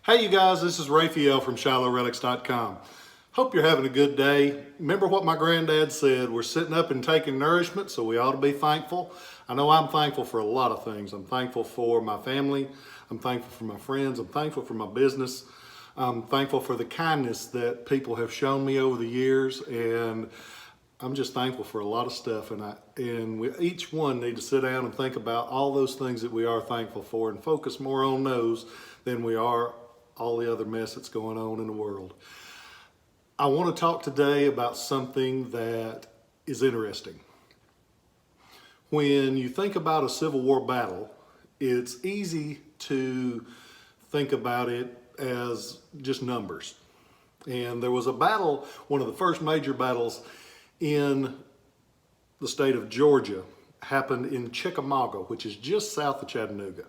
Hey you guys, this is Rafael from Relics.com. Hope you're having a good day. Remember what my granddad said, we're sitting up and taking nourishment, so we ought to be thankful. I know I'm thankful for a lot of things. I'm thankful for my family. I'm thankful for my friends. I'm thankful for my business. I'm thankful for the kindness that people have shown me over the years, and I'm just thankful for a lot of stuff, and we each one need to sit down and think about all those things that we are thankful for and focus more on those than we are all the other mess that's going on in the world. I want to talk today about something that is interesting. When you think about a Civil War battle, it's easy to think about it as just numbers. And there was a battle, one of the first major battles in the state of Georgia, happened in Chickamauga, which is just south of Chattanooga.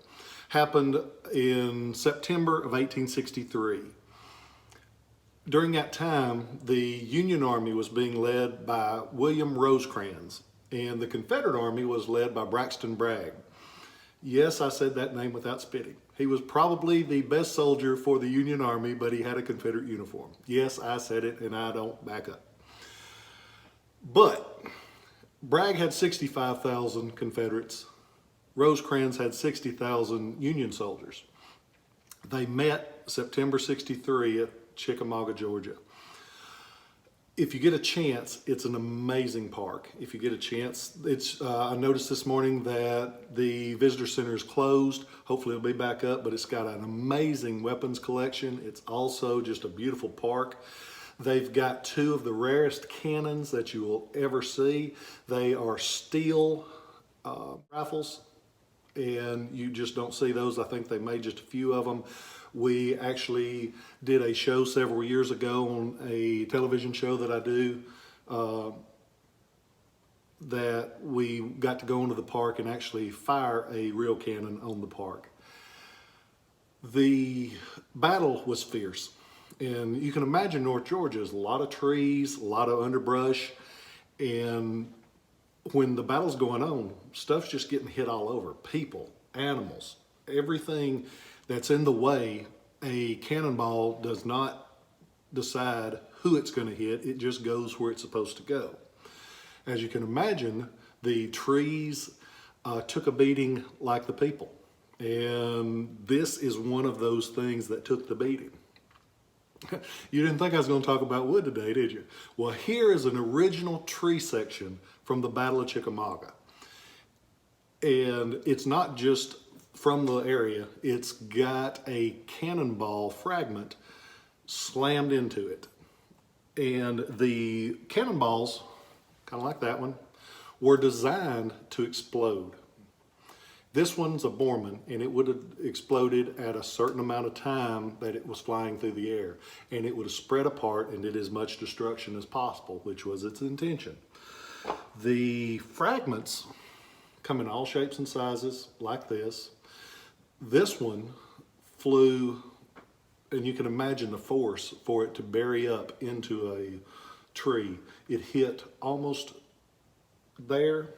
Happened in September of 1863. During that time, the Union Army was being led by William Rosecrans, and the Confederate Army was led by Braxton Bragg. Yes, I said that name without spitting. He was probably the best soldier for the Union Army, but he had a Confederate uniform. Yes, I said it, and I don't back up. But Bragg had 65,000 Confederates. Rosecrans had 60,000 Union soldiers. They met September 63 at Chickamauga, Georgia. If you get a chance, it's an amazing park. If you get a chance, I noticed this morning that the visitor center is closed. Hopefully it'll be back up, but it's got an amazing weapons collection. It's also just a beautiful park. They've got two of the rarest cannons that you will ever see. They are steel rifles, and you just don't see those. I think they made just a few of them. We actually did a show several years ago on a television show that I do, that we got to go into the park and actually fire a real cannon on the park. The battle was fierce. And you can imagine North Georgia is a lot of trees, a lot of underbrush, and when the battle's going on, stuff's just getting hit all over. People, animals, everything that's in the way. A cannonball does not decide who it's going to hit. It just goes where it's supposed to go. As you can imagine, the trees took a beating like the people. And this is one of those things that took the beating. You didn't think I was going to talk about wood today, did you? Well, here is an original tree section from the Battle of Chickamauga. And it's not just from the area, it's got a cannonball fragment slammed into it. And the cannonballs, kind of like that one, were designed to explode. This one's a Borman, and it would have exploded at a certain amount of time that it was flying through the air. And it would have spread apart and did as much destruction as possible, which was its intention. The fragments come in all shapes and sizes, like this. This one flew, and you can imagine the force for it to bury up into a tree. It hit almost there.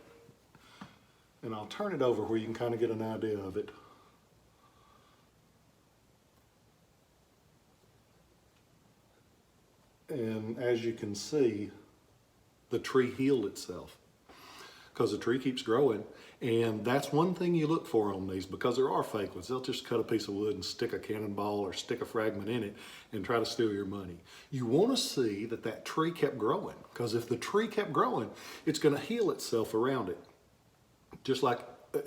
And I'll turn it over where you can kind of get an idea of it. And as you can see, the tree healed itself because the tree keeps growing. And that's one thing you look for on these, because there are fake ones. They'll just cut a piece of wood and stick a cannonball or stick a fragment in it and try to steal your money. You want to see that that tree kept growing, because if the tree kept growing, it's going to heal itself around it. Just like,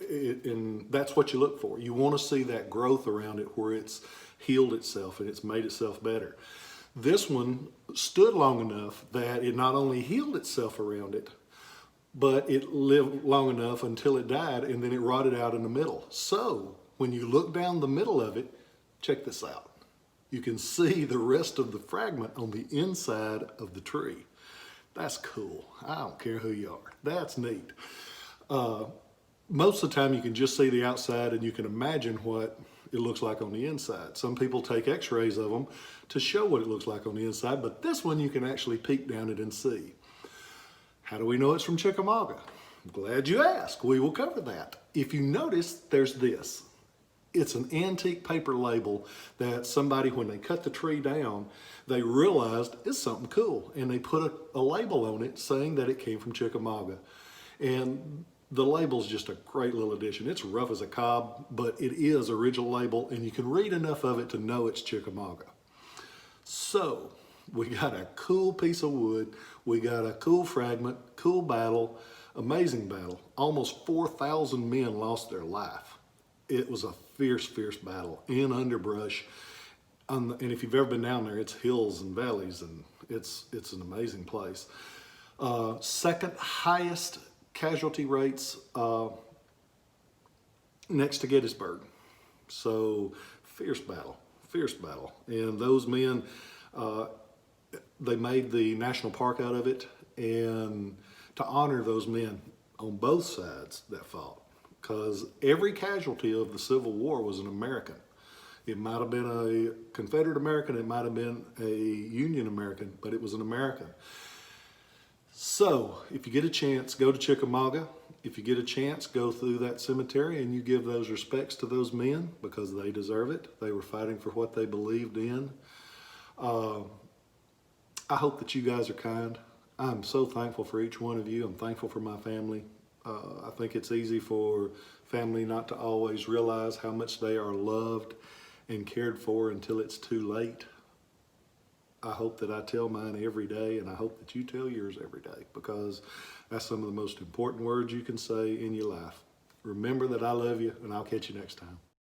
and that's what you look for. You want to see that growth around it where it's healed itself and it's made itself better. This one stood long enough that it not only healed itself around it, but it lived long enough until it died, and then it rotted out in the middle. So when you look down the middle of it, check this out. You can see the rest of the fragment on the inside of the tree. That's cool. I don't care who you are. That's neat. Most of the time you can just see the outside and you can imagine what it looks like on the inside. Some people take x-rays of them to show what it looks like on the inside, but this one you can actually peek down it and see. How do we know it's from Chickamauga? I'm glad you asked. We will cover that. If you notice, there's this. it's an antique paper label that somebody, when they cut the tree down, they realized it's something cool. And they put a label on it saying that it came from Chickamauga. And the label's just a great little addition. It's rough as a cob, but it is original label, and you can read enough of it to know it's Chickamauga. So we got a cool piece of wood. We got a cool fragment, cool battle, amazing battle. Almost 4,000 men lost their life. It was a fierce, fierce battle in underbrush. And if you've ever been down there, it's hills and valleys, and it's an amazing place. Second highest casualty rates next to Gettysburg. So fierce battle. And those men, they made the national park out of it, and to honor those men on both sides that fought, because every casualty of the Civil War was an American. It might have been a Confederate American, it might have been a Union American, but it was an American. So if you get a chance, go to Chickamauga. If you get a chance, go through that cemetery and you give those respects to those men, because they deserve it. They were fighting for what they believed in. I hope that you guys are kind. I'm so thankful for each one of you. I'm thankful for my family. I think it's easy for family not to always realize how much they are loved and cared for until it's too late. I hope that I tell mine every day, and I hope that you tell yours every day, because that's some of the most important words you can say in your life. Remember that I love you, and I'll catch you next time.